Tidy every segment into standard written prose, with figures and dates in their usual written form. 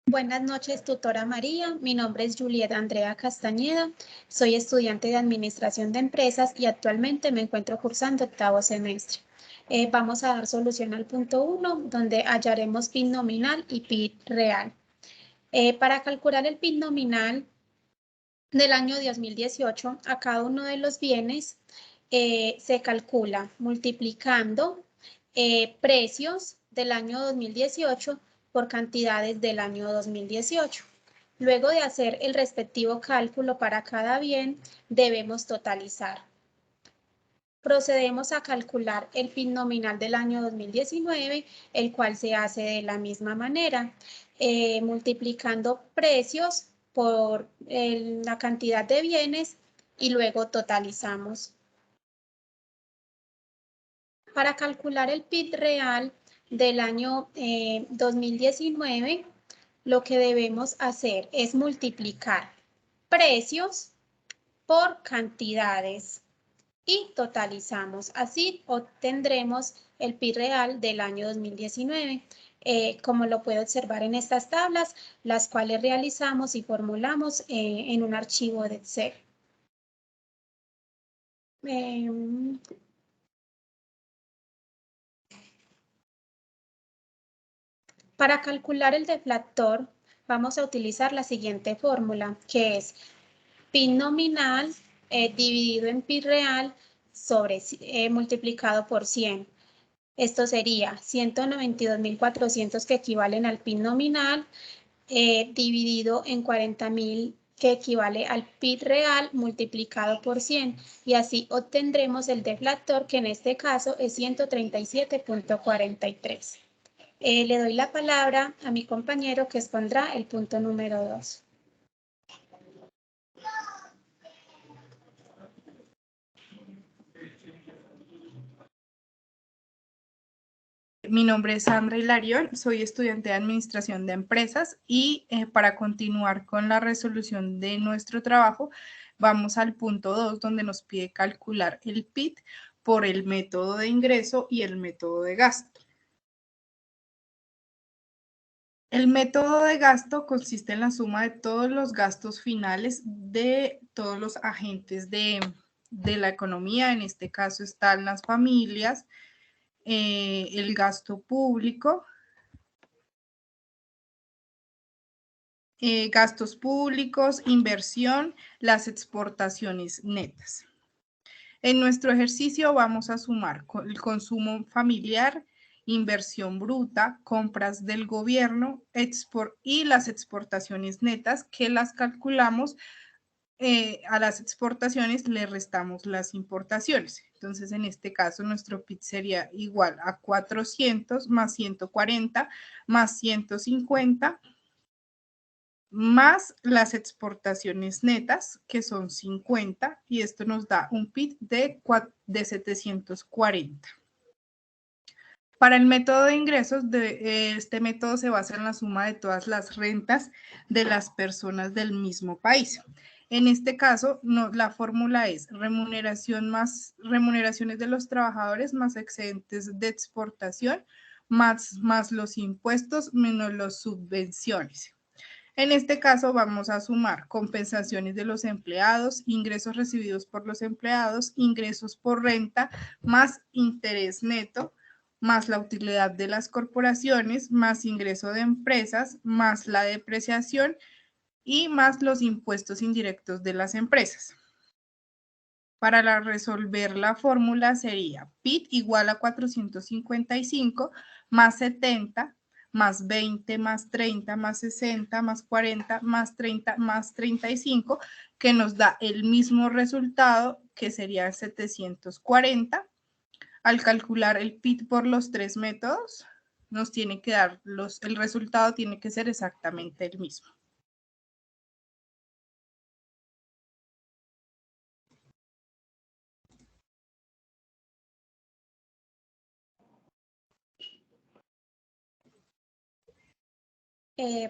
Buenas noches, tutora María. Mi nombre es Juliet Andrea Castañeda. Soy estudiante de Administración de Empresas y actualmente me encuentro cursando octavo semestre. Vamos a dar solución al punto 1, donde hallaremos PIB nominal y PIB real. Para calcular el PIB nominal del año 2018 a cada uno de los bienes, se calcula multiplicando precios del año 2018 por cantidades del año 2018. Luego de hacer el respectivo cálculo para cada bien, debemos totalizar. Procedemos a calcular el PIB nominal del año 2019, el cual se hace de la misma manera, multiplicando precios por la cantidad de bienes y luego totalizamos. Para calcular el PIB real del año 2019, lo que debemos hacer es multiplicar precios por cantidades y totalizamos. Así obtendremos el PIB real del año 2019. Como lo puede observar en estas tablas, las cuales realizamos y formulamos en un archivo de Excel. Para calcular el deflactor, vamos a utilizar la siguiente fórmula, que es PIB nominal dividido en PIB real sobre multiplicado por 100. Esto sería 192.400 que equivalen al PIB nominal dividido en 40.000 que equivale al PIB real multiplicado por 100 y así obtendremos el deflactor que en este caso es 137.43. Le doy la palabra a mi compañero que expondrá el punto número 2. Mi nombre es Sandra Hilarión, soy estudiante de Administración de Empresas y para continuar con la resolución de nuestro trabajo, vamos al punto 2 donde nos pide calcular el PIB por el método de ingreso y el método de gasto. El método de gasto consiste en la suma de todos los gastos finales de todos los agentes de la economía, en este caso están las familias, el gasto público, gastos públicos, inversión, las exportaciones netas. En nuestro ejercicio vamos a sumar el consumo familiar, inversión bruta, compras del gobierno y las exportaciones netas que las calculamos. A las exportaciones le restamos las importaciones. Entonces, en este caso, nuestro PIB sería igual a 400 más 140 más 150 más las exportaciones netas, que son 50, y esto nos da un PIB de 740. Para el método de ingresos, este método se basa en la suma de todas las rentas de las personas del mismo país. En este caso, la fórmula es remuneraciones de los trabajadores más excedentes de exportación, más los impuestos menos las subvenciones. En este caso vamos a sumar compensaciones de los empleados, ingresos recibidos por los empleados, ingresos por renta, más interés neto, más la utilidad de las corporaciones, más ingreso de empresas, más la depreciación y más los impuestos indirectos de las empresas. Para resolver la fórmula sería PIB igual a 455 más 70 más 20, más 30, más 60, más 40, más 30, más 35, que nos da el mismo resultado, que sería 740. Al calcular el PIB por los tres métodos, nos tiene que dar el resultado tiene que ser exactamente el mismo.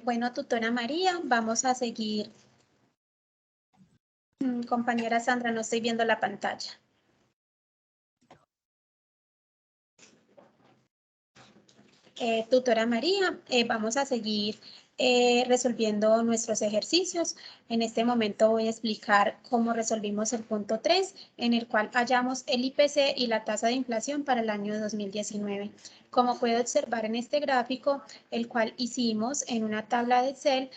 Bueno, tutora María, vamos a seguir. Compañera Sandra, no estoy viendo la pantalla. Tutora María, vamos a seguir resolviendo nuestros ejercicios. En este momento voy a explicar cómo resolvimos el punto 3, en el cual hallamos el IPC y la tasa de inflación para el año 2019. Como puede observar en este gráfico, el cual hicimos en una tabla de Excel,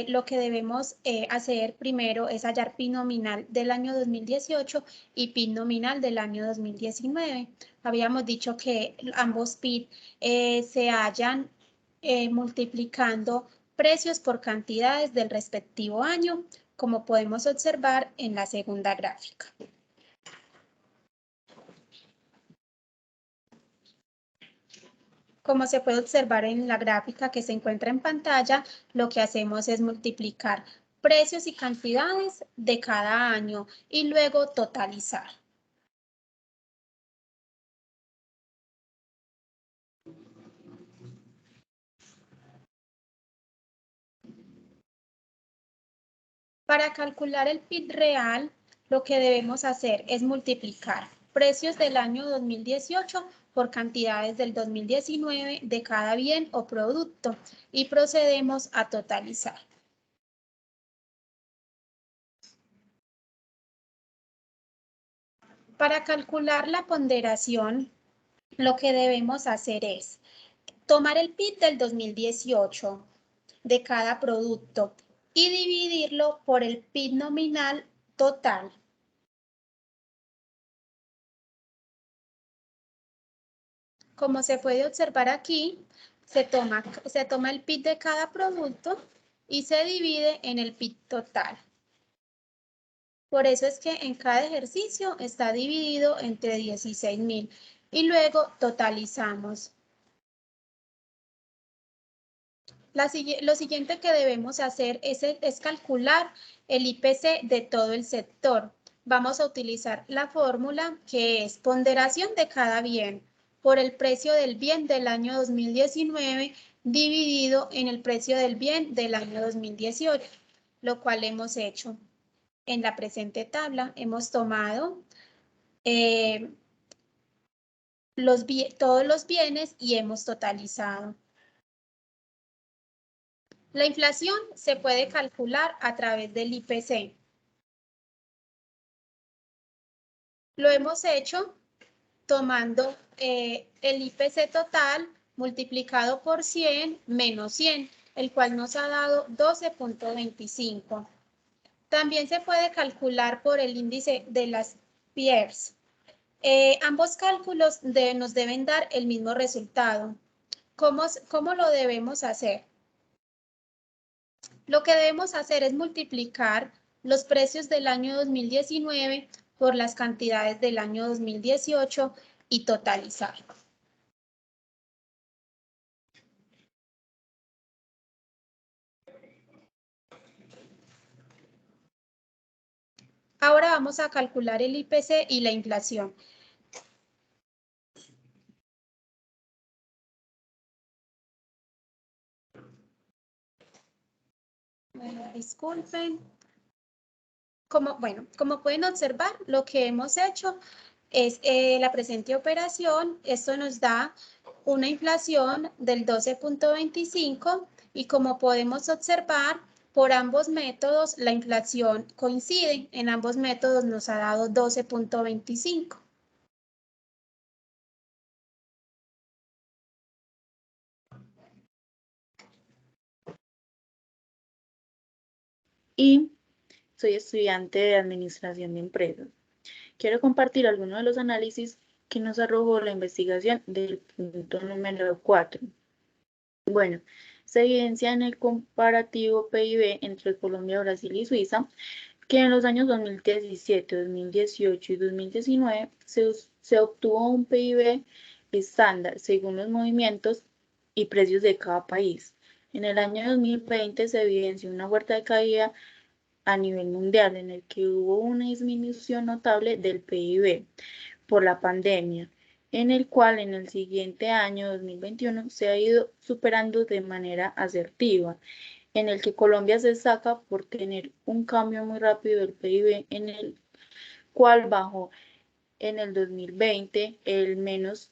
lo que debemos hacer primero es hallar PIB nominal del año 2018 y PIB nominal del año 2019. Habíamos dicho que ambos PIB se hallan multiplicando precios por cantidades del respectivo año, como podemos observar en la segunda gráfica. Como se puede observar en la gráfica que se encuentra en pantalla, lo que hacemos es multiplicar precios y cantidades de cada año y luego totalizar. Para calcular el PIB real, lo que debemos hacer es multiplicar precios del año 2018 por cantidades del 2019 de cada bien o producto y procedemos a totalizar. Para calcular la ponderación, lo que debemos hacer es tomar el PIB del 2018 de cada producto y dividirlo por el PIB nominal total. Como se puede observar aquí, se toma el PIB de cada producto y se divide en el PIB total. Por eso es que en cada ejercicio está dividido entre 16.000 y luego totalizamos. Lo siguiente que debemos hacer es calcular el IPC de todo el sector. Vamos a utilizar la fórmula que es ponderación de cada bien por el precio del bien del año 2019 dividido en el precio del bien del año 2018, lo cual hemos hecho. En la presente tabla hemos tomado todos los bienes y hemos totalizado. La inflación se puede calcular a través del IPC. Lo hemos hecho tomando el IPC total multiplicado por 100 menos 100, el cual nos ha dado 12.25. También se puede calcular por el índice de las PIERS. Ambos cálculos nos deben dar el mismo resultado. ¿Cómo lo debemos hacer? Lo que debemos hacer es multiplicar los precios del año 2019 por las cantidades del año 2018 y totalizar. Ahora vamos a calcular el IPC y la inflación. Disculpen. Como pueden observar, lo que hemos hecho es la presente operación. Esto nos da una inflación del 12.25 y como podemos observar, por ambos métodos la inflación coincide. En ambos métodos nos ha dado 12.25. Y soy estudiante de Administración de Empresas. Quiero compartir algunos de los análisis que nos arrojó la investigación del punto número 4. Bueno, se evidencia en el comparativo PIB entre Colombia, Brasil y Suiza que en los años 2017, 2018 y 2019 se obtuvo un PIB estándar según los movimientos y precios de cada país. En el año 2020 se evidenció una fuerte caída a nivel mundial en el que hubo una disminución notable del PIB por la pandemia, en el cual en el siguiente año 2021 se ha ido superando de manera asertiva, en el que Colombia se destaca por tener un cambio muy rápido del PIB, en el cual bajó en el 2020 el menos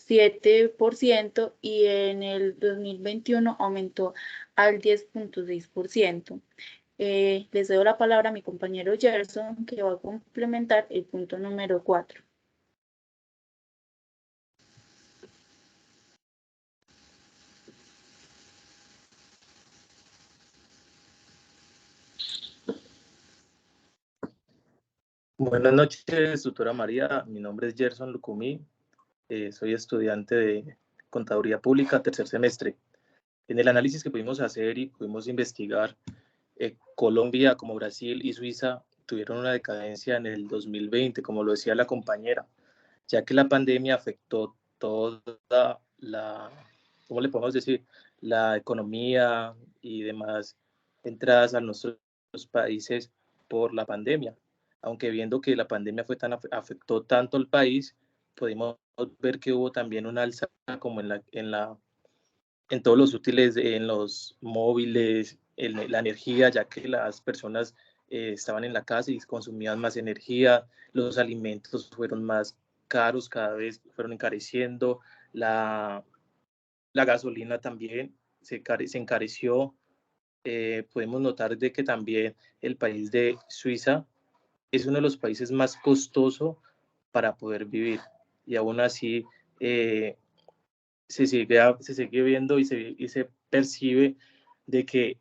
7% y en el 2021 aumentó al 10.6%. Les doy la palabra a mi compañero Gerson, que va a complementar el punto número 4. Buenas noches, tutora María. Mi nombre es Gerson Lucumí. Soy estudiante de Contaduría Pública, tercer semestre. En el análisis que pudimos hacer y pudimos investigar, Colombia, como Brasil y Suiza, tuvieron una decadencia en el 2020, como lo decía la compañera, ya que la pandemia afectó toda la, ¿cómo le podemos decir?, la economía y demás entradas a nuestros países por la pandemia. Aunque viendo que la pandemia afectó tanto al país, pudimos ver que hubo también una alza como en todos los útiles, en los móviles, en la energía, ya que las personas estaban en la casa y consumían más energía, los alimentos fueron más caros, cada vez fueron encareciendo, la gasolina también se encareció. Podemos notar de que también el país de Suiza es uno de los países más costosos para poder vivir, y aún así se sigue viendo y se percibe de que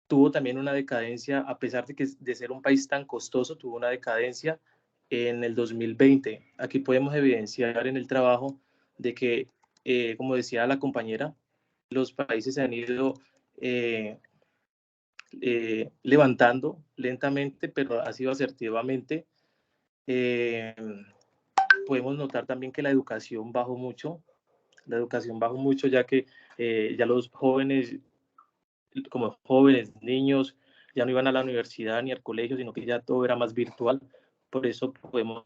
tuvo también una decadencia, a pesar de ser un país tan costoso, tuvo una decadencia en el 2020. Aquí podemos evidenciar en el trabajo de que, como decía la compañera, los países se han ido levantando lentamente, pero ha sido asertivamente. Podemos notar también que la educación bajó mucho, ya que ya los jóvenes, como jóvenes, niños, ya no iban a la universidad ni al colegio, sino que ya todo era más virtual. Por eso podemos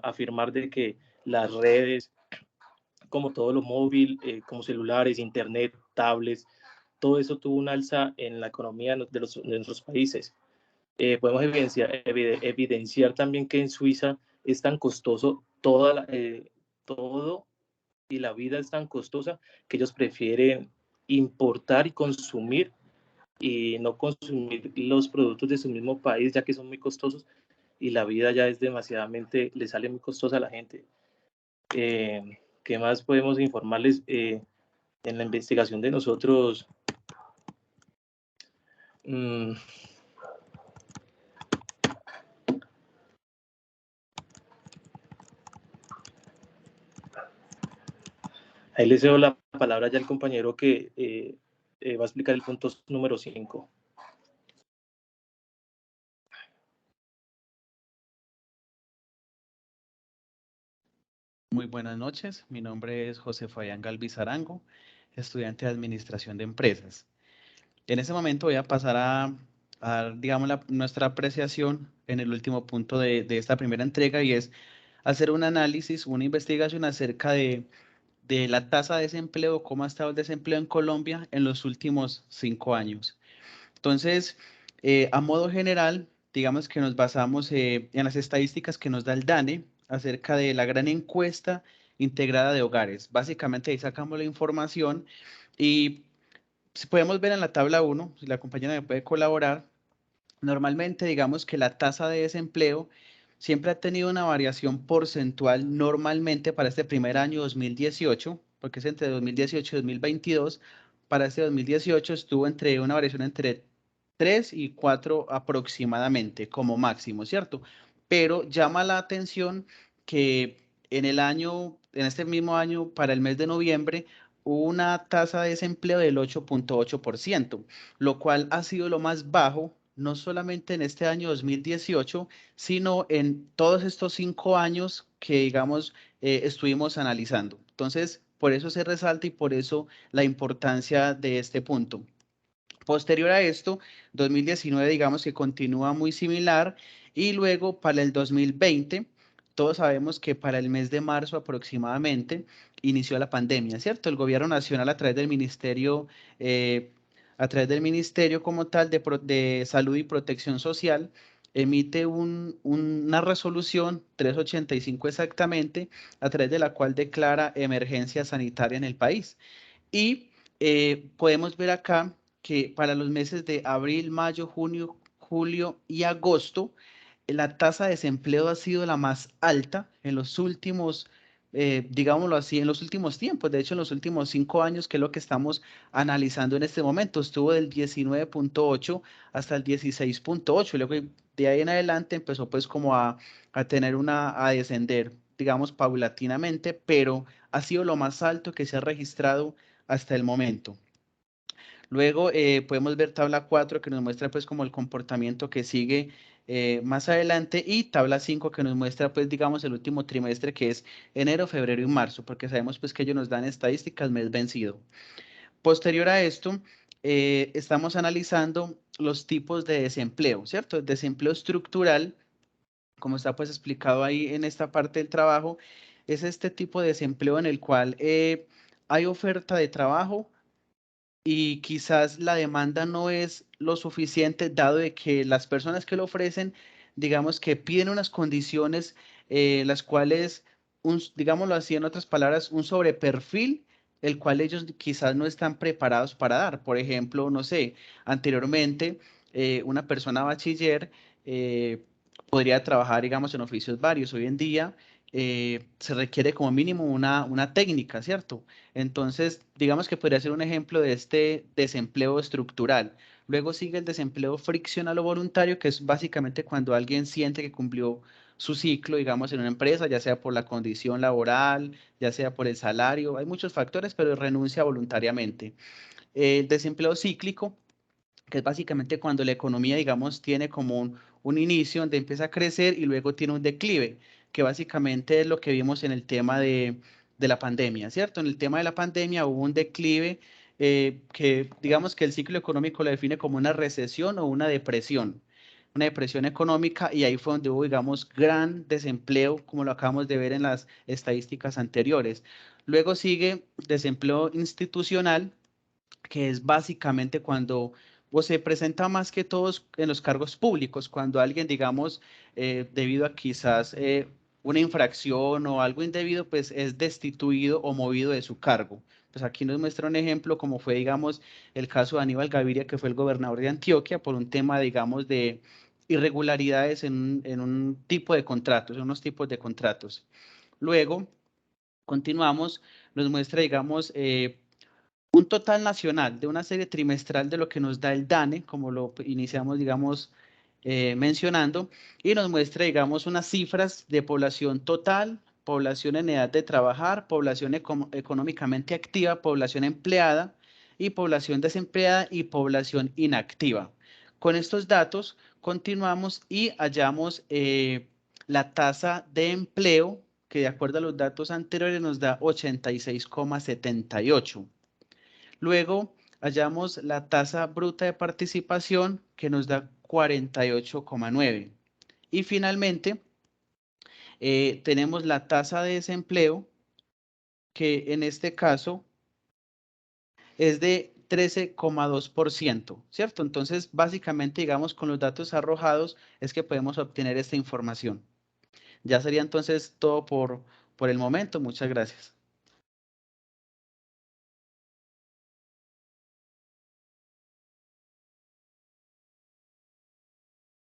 afirmar de que las redes, como todo lo móvil, como celulares, internet, tablets, todo eso tuvo un alza en la economía de nuestros países. Podemos evidenciar también que en Suiza es tan costoso todo, y la vida es tan costosa que ellos prefieren importar y consumir y no consumir los productos de su mismo país, ya que son muy costosos y la vida ya es demasiadamente, le sale muy costosa a la gente. ¿Qué más podemos informarles? En la investigación de nosotros, ahí les cedo la palabra ya al compañero que va a explicar el punto número 5. Muy buenas noches, mi nombre es José Fabián Galvis Arango, estudiante de Administración de Empresas. En este momento voy a pasar a digamos, nuestra apreciación en el último punto de esta primera entrega, y es hacer un análisis, una investigación acerca de la tasa de desempleo, cómo ha estado el desempleo en Colombia en los últimos 5 años. Entonces, a modo general, digamos que nos basamos en las estadísticas que nos da el DANE acerca de la gran encuesta integrada de hogares. Básicamente ahí sacamos la información y si podemos ver en la tabla 1, si la compañera me puede colaborar, normalmente digamos que la tasa de desempleo siempre ha tenido una variación porcentual normalmente para este primer año 2018, porque es entre 2018 y 2022. Para este 2018 estuvo entre una variación entre 3 y 4 aproximadamente como máximo, ¿cierto? Pero llama la atención que en este mismo año, para el mes de noviembre, hubo una tasa de desempleo del 8.8%, lo cual ha sido lo más bajo, no solamente en este año 2018, sino en todos estos 5 años que, digamos, estuvimos analizando. Entonces, por eso se resalta y por eso la importancia de este punto. Posterior a esto, 2019 digamos que continúa muy similar, y luego para el 2020, todos sabemos que para el mes de marzo aproximadamente inició la pandemia, ¿cierto? El gobierno nacional a través del ministerio como tal de Salud y Protección Social, emite una resolución 385 exactamente, a través de la cual declara emergencia sanitaria en el país. Y podemos ver acá que para los meses de abril, mayo, junio, julio y agosto, la tasa de desempleo ha sido la más alta en los últimos, digámoslo así, en los últimos tiempos. De hecho, en los últimos 5 años, que es lo que estamos analizando en este momento, estuvo del 19.8 hasta el 16.8. Y luego de ahí en adelante empezó pues como a descender, digamos, paulatinamente, pero ha sido lo más alto que se ha registrado hasta el momento. Luego podemos ver tabla 4 que nos muestra pues como el comportamiento que sigue más adelante, y tabla 5 que nos muestra pues digamos el último trimestre, que es enero, febrero y marzo, porque sabemos pues que ellos nos dan estadísticas mes vencido. Posterior a esto, estamos analizando los tipos de desempleo, ¿cierto? El desempleo estructural, como está pues explicado ahí en esta parte del trabajo, es este tipo de desempleo en el cual hay oferta de trabajo y quizás la demanda no es lo suficiente, dado de que las personas que lo ofrecen, digamos que piden unas condiciones las cuales, digámoslo así en otras palabras, un sobreperfil, el cual ellos quizás no están preparados para dar. Por ejemplo, no sé, anteriormente una persona bachiller podría trabajar, digamos, en oficios varios. Hoy en día se requiere como mínimo una técnica, ¿cierto? Entonces, digamos que podría ser un ejemplo de este desempleo estructural. Luego sigue el desempleo friccional o voluntario, que es básicamente cuando alguien siente que cumplió su ciclo, digamos, en una empresa, ya sea por la condición laboral, ya sea por el salario, hay muchos factores, pero renuncia voluntariamente. El desempleo cíclico, que es básicamente cuando la economía, digamos, tiene como un inicio donde empieza a crecer y luego tiene un declive, que básicamente es lo que vimos en el tema de la pandemia, ¿cierto? En el tema de la pandemia hubo un declive que digamos que el ciclo económico lo define como una recesión o una depresión económica, y ahí fue donde hubo, digamos, gran desempleo, como lo acabamos de ver en las estadísticas anteriores. Luego sigue desempleo institucional, que es básicamente cuando o se presenta más que todos en los cargos públicos, cuando alguien, digamos, debido a quizás una infracción o algo indebido, pues es destituido o movido de su cargo. Pues aquí nos muestra un ejemplo, como fue, digamos, el caso de Aníbal Gaviria, que fue el gobernador de Antioquia, por un tema, digamos, de irregularidades en un tipo de contratos, en unos tipos de contratos. Luego, continuamos, nos muestra, digamos, un total nacional de una serie trimestral de lo que nos da el DANE, como lo iniciamos, digamos, mencionando, y nos muestra, digamos, unas cifras de población total, población en edad de trabajar, población económicamente activa, población empleada y población desempleada y población inactiva. Con estos datos continuamos y hallamos la tasa de empleo, que de acuerdo a los datos anteriores nos da 86,78. Luego hallamos la tasa bruta de participación, que nos da 48,9. Y finalmente tenemos la tasa de desempleo, que en este caso es de 13,2%, ¿cierto? Entonces, básicamente, digamos, con los datos arrojados es que podemos obtener esta información. Ya sería entonces todo por el momento. Muchas gracias.